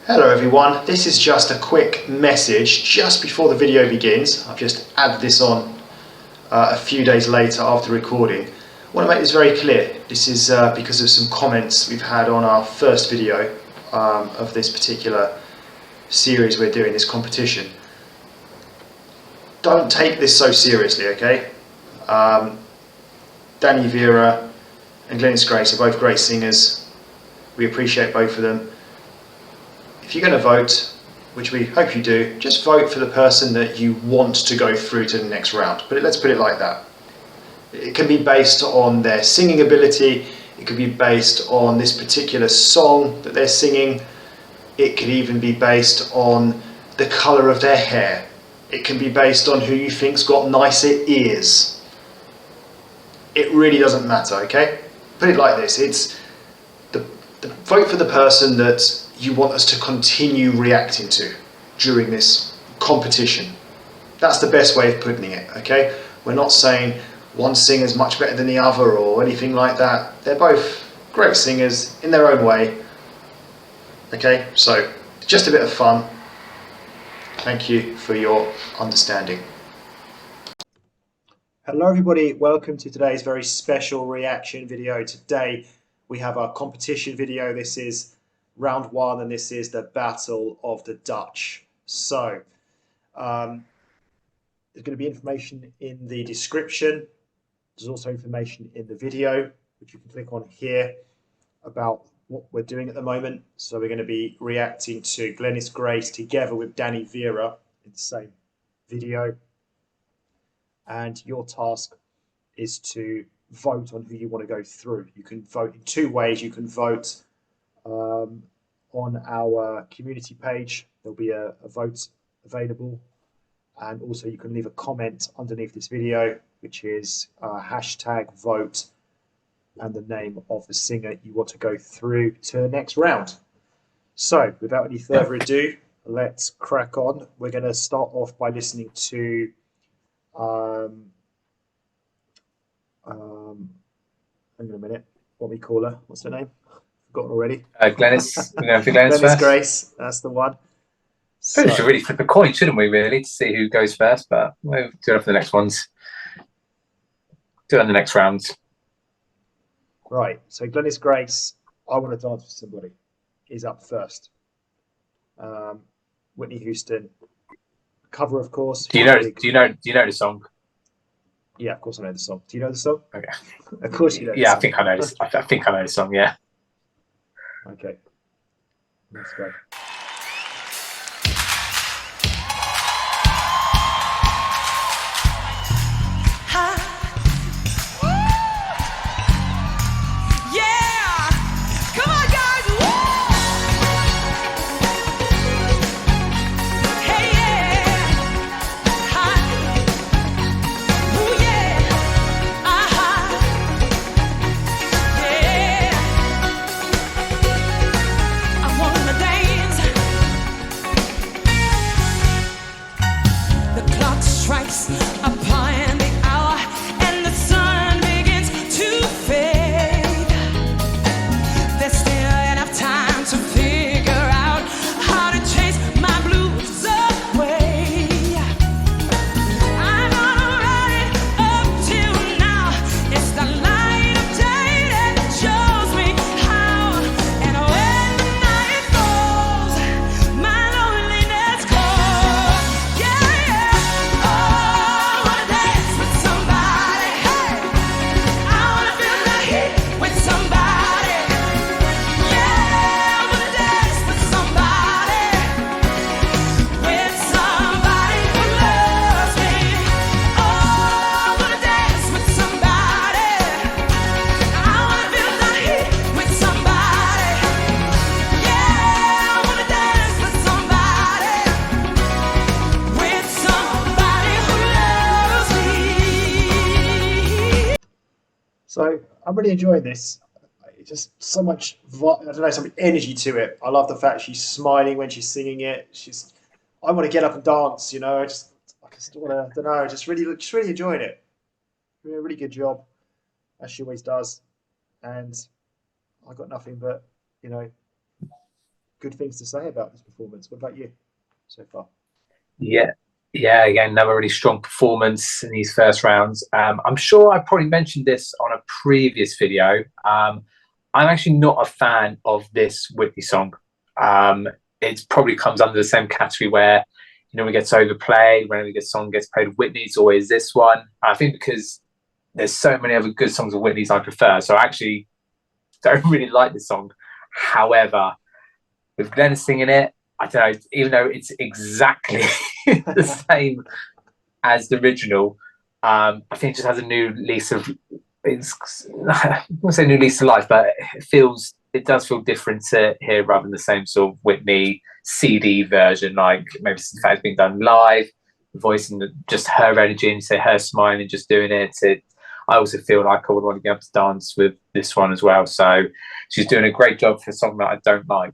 Hello everyone, this is just a quick message just before the video begins. I've just added this on a few days later after recording. I want to make this very clear. This is because of some comments we've had on our first video of this particular series we're doing, this competition. Don't take this so seriously, okay? Danny Vera and Glennis Grace are both great singers. We appreciate both of them. If you're going to vote, which we hope you do, just vote for the person that you want to go through to the next round. But let's put it like that. It can be based on their singing ability, it could be based on this particular song that they're singing, it could even be based on the colour of their hair, it can be based on who you think's got nicer ears. It really doesn't matter, okay? Put it like this, it's the vote for the person that you want us to continue reacting to during this competition. That's the best way of putting it, okay? We're not saying one singer's much better than the other or anything like that. They're both great singers in their own way, okay? So, just a bit of fun. Thank you for your understanding. Hello everybody, welcome to today's very special reaction video. Today we have our competition video. This is round one, and this is the Battle of the Dutch. So, there's going to be information in the description. There's also information in the video, which you can click on here, about what we're doing at the moment. So we're going to be reacting to Glennis Grace together with Danny Vera in the same video. And your task is to vote on who you want to go through. You can vote in two ways. You can vote on our community page. There'll be a vote available, and also you can leave a comment underneath this video, which is hashtag vote and the name of the singer you want to go through to the next round. So without any further ado, let's crack on. We're going to start off by listening to hang on a minute, what we call her, what's her name? Forgotten already. Glennis. We're going for Glennis Glennis first. Grace, that's the one. So, we should really flip a coin, shouldn't we, really, to see who goes first? But we'll do it for the next ones. Do it on the next round. Right. So Glennis Grace, I Want to Dance with Somebody, is up first. Whitney Houston, cover, of course. Do you know the song? Yeah, of course I know the song. Do you know the song? Okay. Of course you know. Yeah, I think I know this. I think I know the song. Yeah. Okay. Let's go. So I'm really enjoying this. It's just so much, I don't know, some energy to it. I love the fact she's smiling when she's singing it. I want to get up and dance, you know. I just want to, I don't know, just really enjoying it. Doing a really good job, as she always does. And I got nothing but, you know, good things to say about this performance. What about you so far? Yeah, yeah. Again, another really strong performance in these first rounds. I'm sure I probably mentioned this on a previous video. I'm actually not a fan of this Whitney song. It probably comes under the same category where, you know, we get overplayed. Whenever a song gets played with Whitney, it's always this one. I think because there's so many other good songs of Whitney's I prefer. So I actually don't really like this song. However, with Glennis singing it, I don't know, even though it's exactly the same as the original, I think it just has a new lease of, I won't say new lease of life, but it does feel different to hear rather than the same sort of Whitney CD version, like maybe the fact it's being done live, voicing just her energy and say her smiling and just doing it. I also feel like I would want to be able to dance with this one as well. So she's doing a great job for a song that I don't like.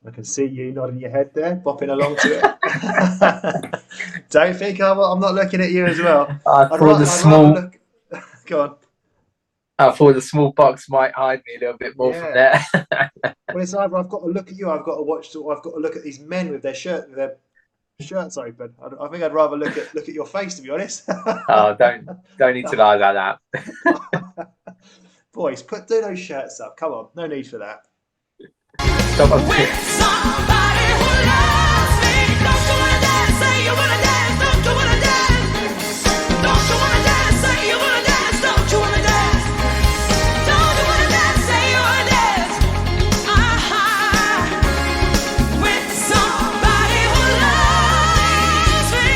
I can see you nodding your head there, bopping along to it. Don't think I'm not looking at you as well. I'd rather look. Go on. I thought the small box might hide me a little bit more from there. Well, it's either I've got to look at you, I've got to watch, or I've got to look at these men with their shirts open. I think I'd rather look at your face, to be honest. Oh, don't need to lie about that. Boys, do those shirts up. Come on, no need for that. Stop on with somebody who loves me. Don't you wanna dance? Say you wanna dance. Don't you wanna dance? Don't you wanna dance? Say you wanna dance. Don't you wanna dance? Don't you wanna dance? Say you wanna dance. With somebody who loves me.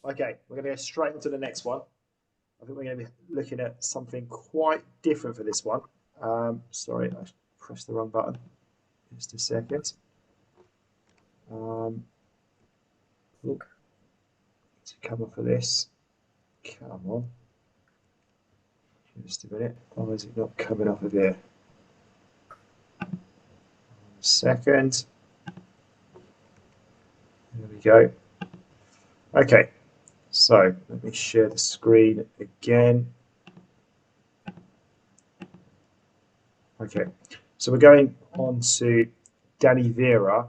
Okay, we're going to go straight into the next one. I think we're going to be looking at something quite different for this one. Sorry, I pressed the wrong button. Just a second. Look, to cover for this. Come on. Just a minute. Why is it not coming up of here? 1 second. we go. Okay, so let me share the screen again. Okay, so we're going on to Danny Vera,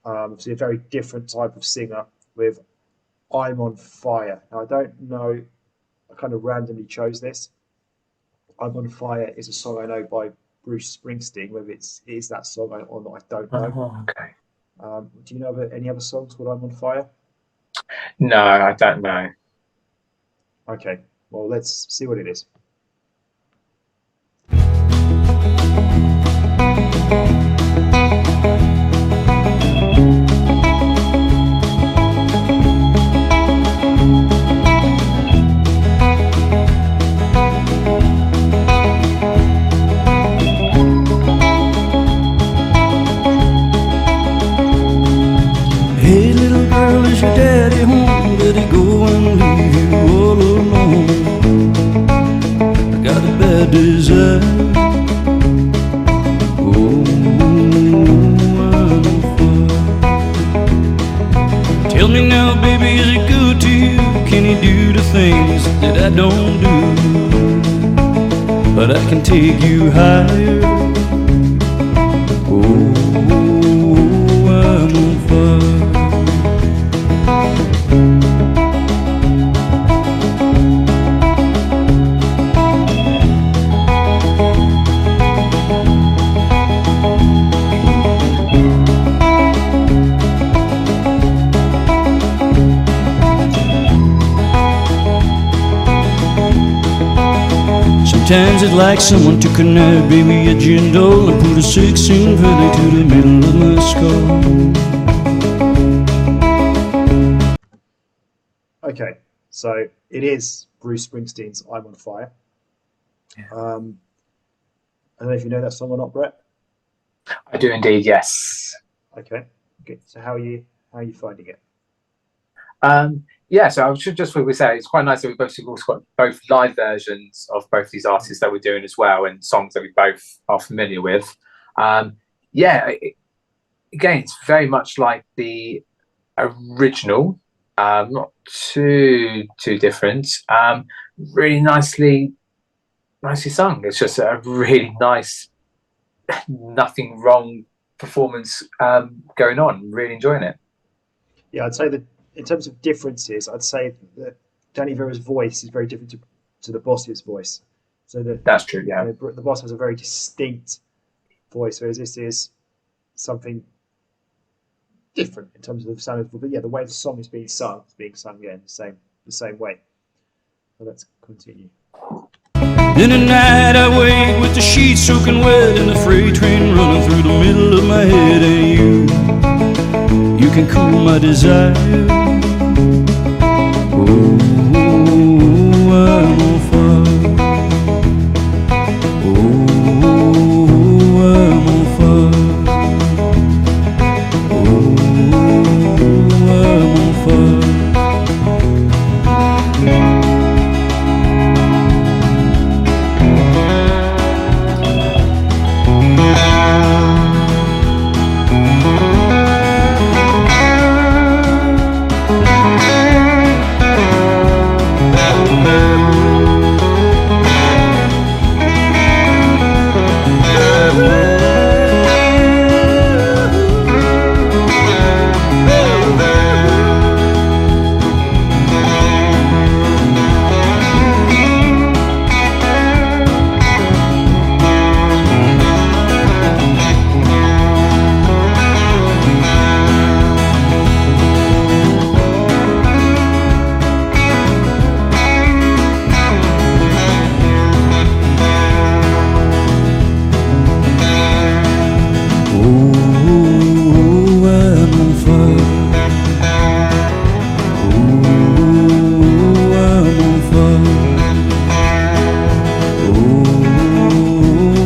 obviously a very different type of singer with I'm on Fire. Now, I don't know, I kind of randomly chose this. I'm on Fire is a song I know by Bruce Springsteen. Whether it is that song or not, I don't know. Oh, okay. Do you know of any other songs called I'm on Fire? No, I don't know. Okay, well, let's see what it is. Hey little girl, is your daddy home? Did he go and leave you all alone? I got a bad desire. Oh, I'm on fire. Tell me now, baby, is he good to you? Can he do the things that I don't do? But I can take you higher. Oh, I'm on fire. Sometimes it's like someone took a knife, baby, a gin doll, and put a 16 penny to the middle of my skull. Okay, so it is Bruce Springsteen's I'm on Fire. Yeah. I don't know if you know that song or not, Brett. I do indeed, yes. Okay. So how are you finding it? Yeah, so I should just quickly say it's quite nice that we've also got both live versions of both these artists that we're doing as well, and songs that we both are familiar with. Again, it's very much like the original, not too different. Really nicely sung. It's just a really nice, nothing wrong performance going on. Really enjoying it. Yeah, I'd say that in terms of differences, I'd say that Danny Vera's voice is very different to the Boss's voice. So That's true, yeah. The Boss has a very distinct voice, whereas this is something different in terms of the sound of the, but yeah, the way the song is being sung, it's being sung again the same way. So let's continue. In the night I wake with the sheets soaking wet and the freight train running through the middle of my head, and you can cool my desire. Oh, I'm on fire. Oh, I'm on fire. Oh,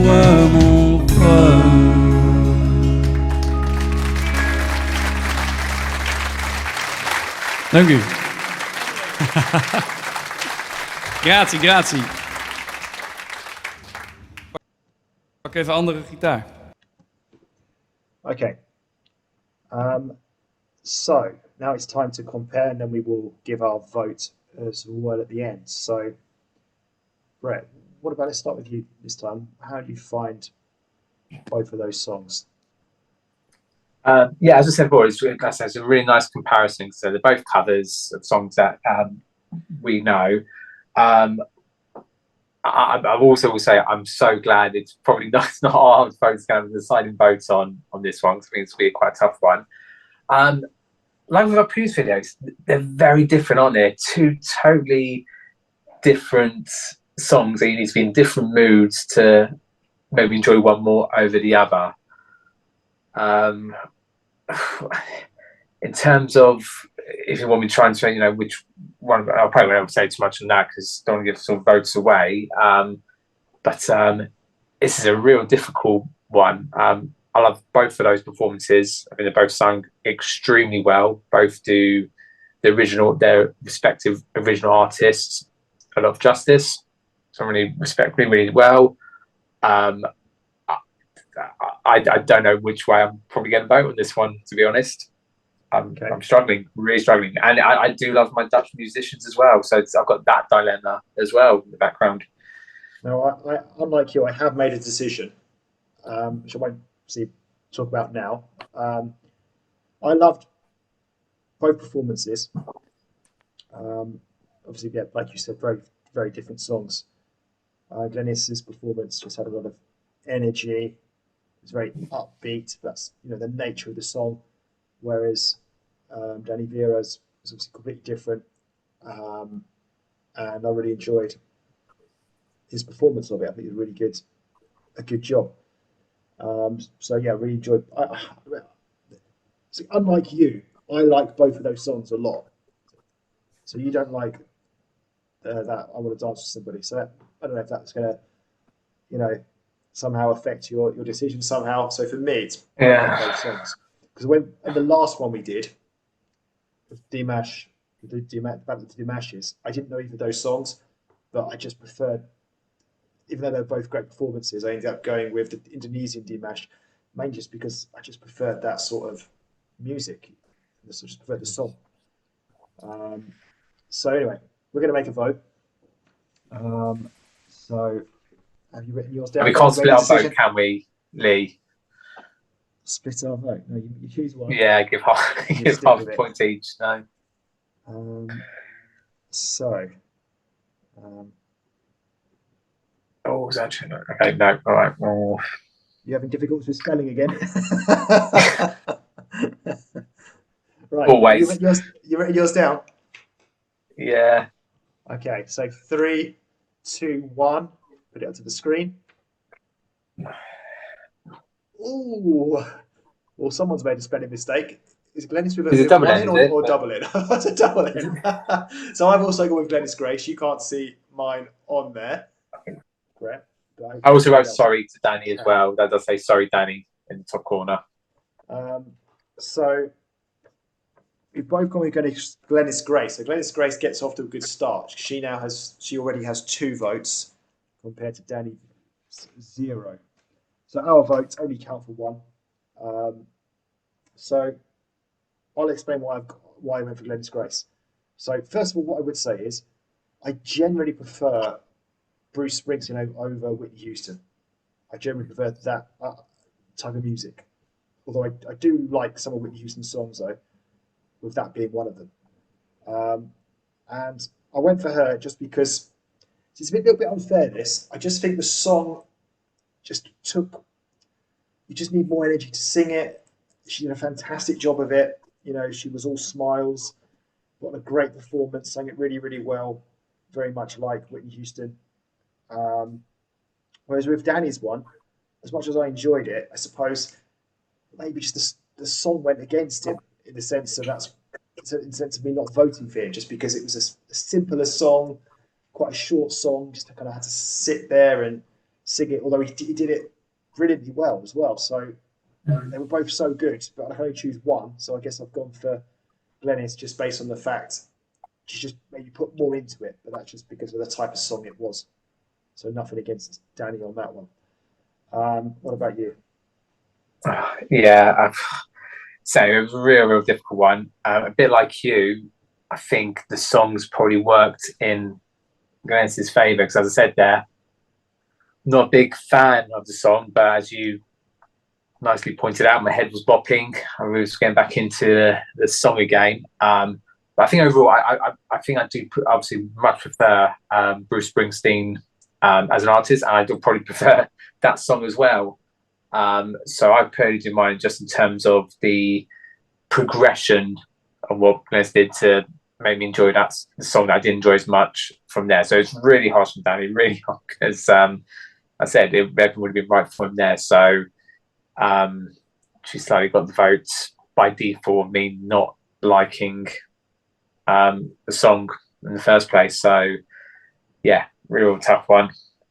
I'm on fire. Dank u. Grazie, grazie. Pak even een andere gitaar. Okay. So now it's time to compare, and then we will give our vote as well at the end. So, Brett, what about, let's start with you this time. How do you find both of those songs? Yeah, as I said before, it's a really nice comparison. So they're both covers of songs that we know. I also will say I'm so glad it's probably not our votes kind of deciding votes on this one, because I think it's going to be quite a tough one. Like with our previous videos, they're very different, aren't they? Two totally different songs that you need to be in different moods to maybe enjoy one more over the other. In terms of, if you want me to try and say, which one, I probably won't say too much on that because I don't want to give sort of votes away. But this is a real difficult one. I love both of those performances. I think they both sung extremely well. Both do their respective original artists a lot of justice. So I really respect them really well. I don't know which way I'm probably going to vote on this one, to be honest. I'm struggling, really struggling. And I do love my Dutch musicians as well. So I've got that dilemma as well in the background. Now, I unlike you, I have made a decision, which I won't talk about now. I loved both performances. Obviously, yeah, like you said, very, very different songs. Glennis's performance just had a lot of energy. It was very upbeat. That's the nature of the song. Whereas Danny Vera's was obviously completely different, and I really enjoyed his performance of it. I think it was really a good job. So yeah, I really enjoyed. So unlike you, I like both of those songs a lot. So you don't like that I Want to Dance with Somebody. So I don't know if that's going to, somehow affect your decision somehow. So for me, it's both songs. Because in the last one we did, with Dimash, the Battle of the Dimashes, I didn't know either of those songs, but I just preferred, even though they're both great performances, I ended up going with the Indonesian Dimash, mainly just because I just preferred that sort of music. I just preferred the song. So anyway, we're going to make a vote. So have you written yours down? We can't split our vote, can we, Lee? Split our vote. No, you choose one. Yeah, give half a point each. No. Oh, was that true? Okay, no. All right. Oh. You having difficulties with spelling again? Right. Always. You written yours down? Yeah. Okay. So 3, 2, 1. Put it onto the screen. Ooh. Well, someone's made a spelling mistake. Is Glennis with a one in or double in? That's a double in. So I've also gone with Glennis Grace. You can't see mine on there. Great. I also wrote sorry to Danny as well. That does say sorry, Danny, in the top corner. So we've both gone with Glennis Grace. So Glennis Grace gets off to a good start. She already has 2 votes compared to Danny 0. So our votes only count for 1. So I'll explain why I went for Glennis Grace. So first of all, what I would say is I generally prefer Bruce Springsteen over Whitney Houston. I generally prefer that type of music. Although I do like some of Whitney Houston's songs, though, with that being one of them. And I went for her just because it's a little bit unfair, this. I just think the song just took... You just need more energy to sing it. She did a fantastic job of it. She was all smiles. Got a great performance, sang it really, really well. Very much like Whitney Houston. Whereas with Danny's one, as much as I enjoyed it, I suppose maybe just the song went against him in the sense of me not voting for him, just because it was a simpler song, quite a short song, just kind of had to sit there and sing it, although he did it brilliantly well as well. So they were both so good, but I can only choose one. So I guess I've gone for Glennis just based on the fact she just maybe put more into it, but that's just because of the type of song it was. So nothing against Danny on that one. What about you? Yeah, So it was a real difficult one. A bit like you, I think the songs probably worked in Glennis's favour because, as I said there, not a big fan of the song, but as you nicely pointed out, my head was bopping. I was getting back into the song again. But I think overall, I think I do obviously much prefer Bruce Springsteen as an artist, and I do probably prefer that song as well. So I purely do mine just in terms of the progression of what Glennis did to make me enjoy the song that I didn't enjoy as much from there. So it's really harsh on Danny, really hard, because I said everything would have been right for him there. So she slightly got the vote by default of me not liking the song in the first place. So yeah, real tough one.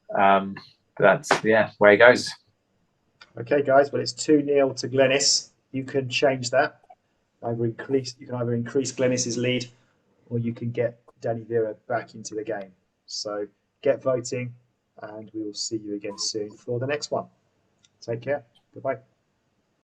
But that's where it goes. Okay, guys, well, it's 2-0 to Glennis. You can change that. You can either increase Glennis's lead, or you can get Danny Vera back into the game. So get voting, and we will see you again soon for the next one. Take care. Goodbye.